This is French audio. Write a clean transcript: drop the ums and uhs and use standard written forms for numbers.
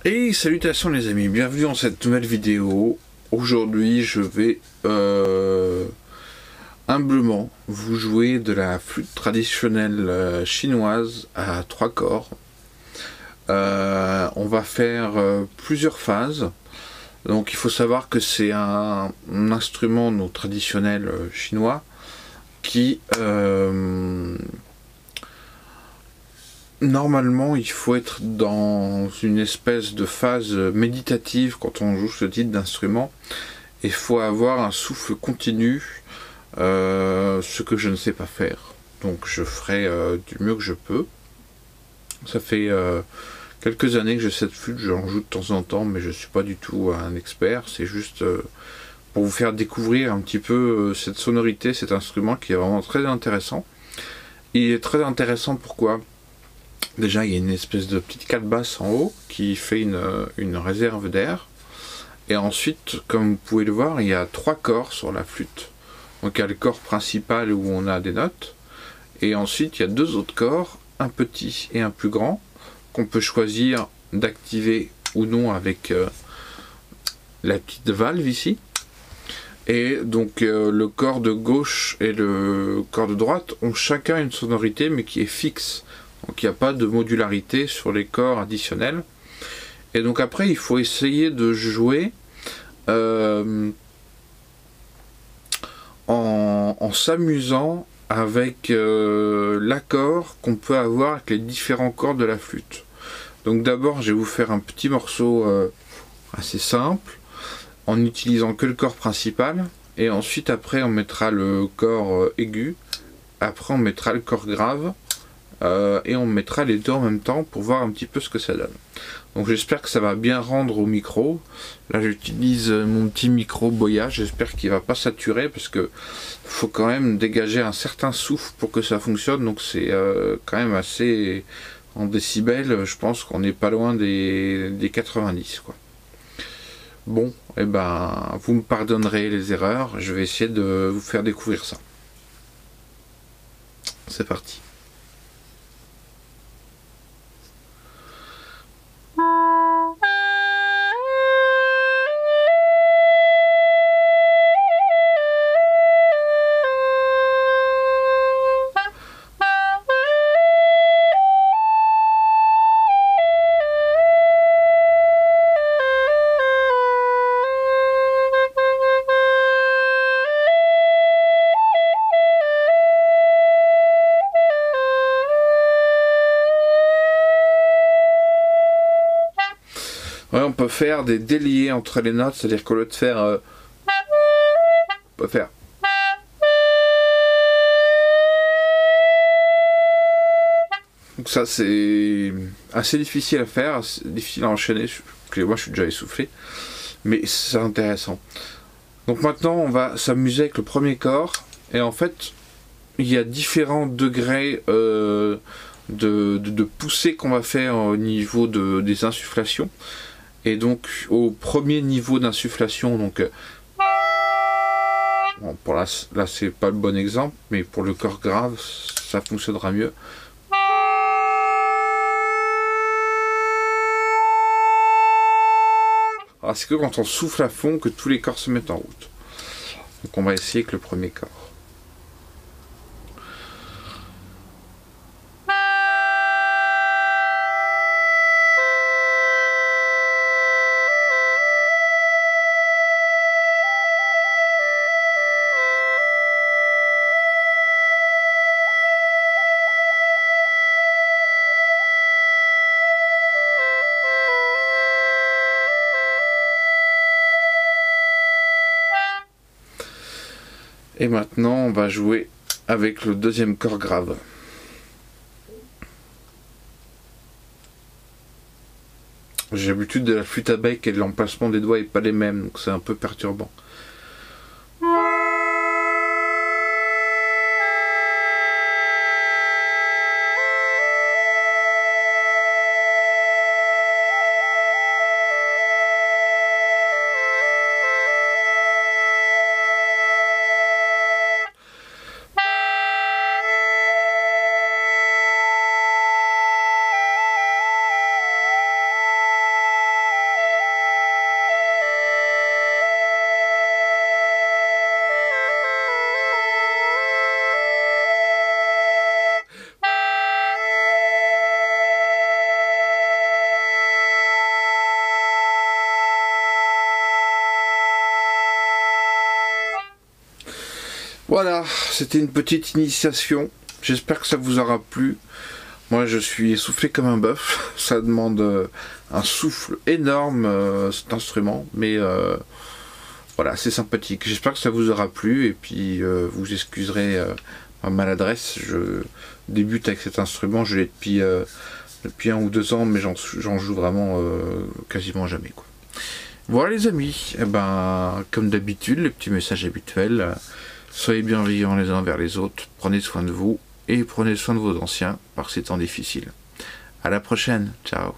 Et salutations les amis, bienvenue dans cette nouvelle vidéo. Aujourd'hui je vais humblement vous jouer de la flûte traditionnelle chinoise à 3 corps. On va faire plusieurs phases. Donc il faut savoir que c'est un instrument traditionnel chinois qui normalement, il faut être dans une espèce de phase méditative quand on joue ce type d'instrument. Il faut avoir un souffle continu, ce que je ne sais pas faire. Donc je ferai du mieux que je peux. Ça fait quelques années que j'ai cette flûte, j'en joue de temps en temps, mais je ne suis pas du tout un expert. C'est juste pour vous faire découvrir un petit peu cette sonorité, cet instrument qui est vraiment très intéressant. Il est très intéressant pourquoi ? Déjà, il y a une espèce de petite calebasse en haut qui fait une réserve d'air. Et ensuite, comme vous pouvez le voir, il y a 3 corps sur la flûte. Donc il y a le corps principal où on a des notes. Et ensuite, il y a 2 autres corps, un petit et un plus grand, qu'on peut choisir d'activer ou non avec la petite valve ici. Et donc le corps de gauche et le corps de droite ont chacun une sonorité mais qui est fixe. Donc il n'y a pas de modularité sur les corps additionnels. Et donc après il faut essayer de jouer en s'amusant avec l'accord qu'on peut avoir avec les différents corps de la flûte. Donc d'abord je vais vous faire un petit morceau assez simple en utilisant que le corps principal. Et ensuite après on mettra le corps aigu. Après on mettra le corps grave. Et on mettra les deux en même temps pour voir un petit peu ce que ça donne. Donc j'espère que ça va bien rendre au micro. Là j'utilise mon petit micro Boya, j'espère qu'il va pas saturer parce que faut quand même dégager un certain souffle pour que ça fonctionne. Donc c'est quand même assez en décibels, je pense qu'on n'est pas loin des 90 quoi. Bon, et ben vous me pardonnerez les erreurs, je vais essayer de vous faire découvrir ça. C'est parti. Ouais, on peut faire des déliés entre les notes, c'est-à-dire qu'au lieu de faire on peut faire donc ça c'est assez difficile à faire, assez difficile à enchaîner, moi je suis déjà essoufflé, mais c'est intéressant. Donc maintenant on va s'amuser avec le premier corps, et en fait il y a différents degrés de poussée qu'on va faire au niveau des insufflations. Et donc au premier niveau d'insufflation, donc bon, pour là c'est pas le bon exemple, mais pour le corps grave ça fonctionnera mieux. Alors c'est que quand on souffle à fond que tous les corps se mettent en route. Donc on va essayer avec le premier corps. Et maintenant on va jouer avec le deuxième corps grave. J'ai l'habitude de la flûte à bec et l'emplacement des doigts n'est pas les mêmes, donc c'est un peu perturbant. Voilà, c'était une petite initiation. J'espère que ça vous aura plu. Moi, je suis essoufflé comme un bœuf. Ça demande un souffle énorme, cet instrument. Mais voilà, c'est sympathique. J'espère que ça vous aura plu. Et puis, vous excuserez ma maladresse. Je débute avec cet instrument. Je l'ai depuis 1 ou 2 ans, mais j'en joue vraiment quasiment jamais, quoi. Voilà les amis, eh ben, comme d'habitude, les petits messages habituels. Soyez bienveillants les uns vers les autres, prenez soin de vous et prenez soin de vos anciens par ces temps difficiles. À la prochaine, ciao.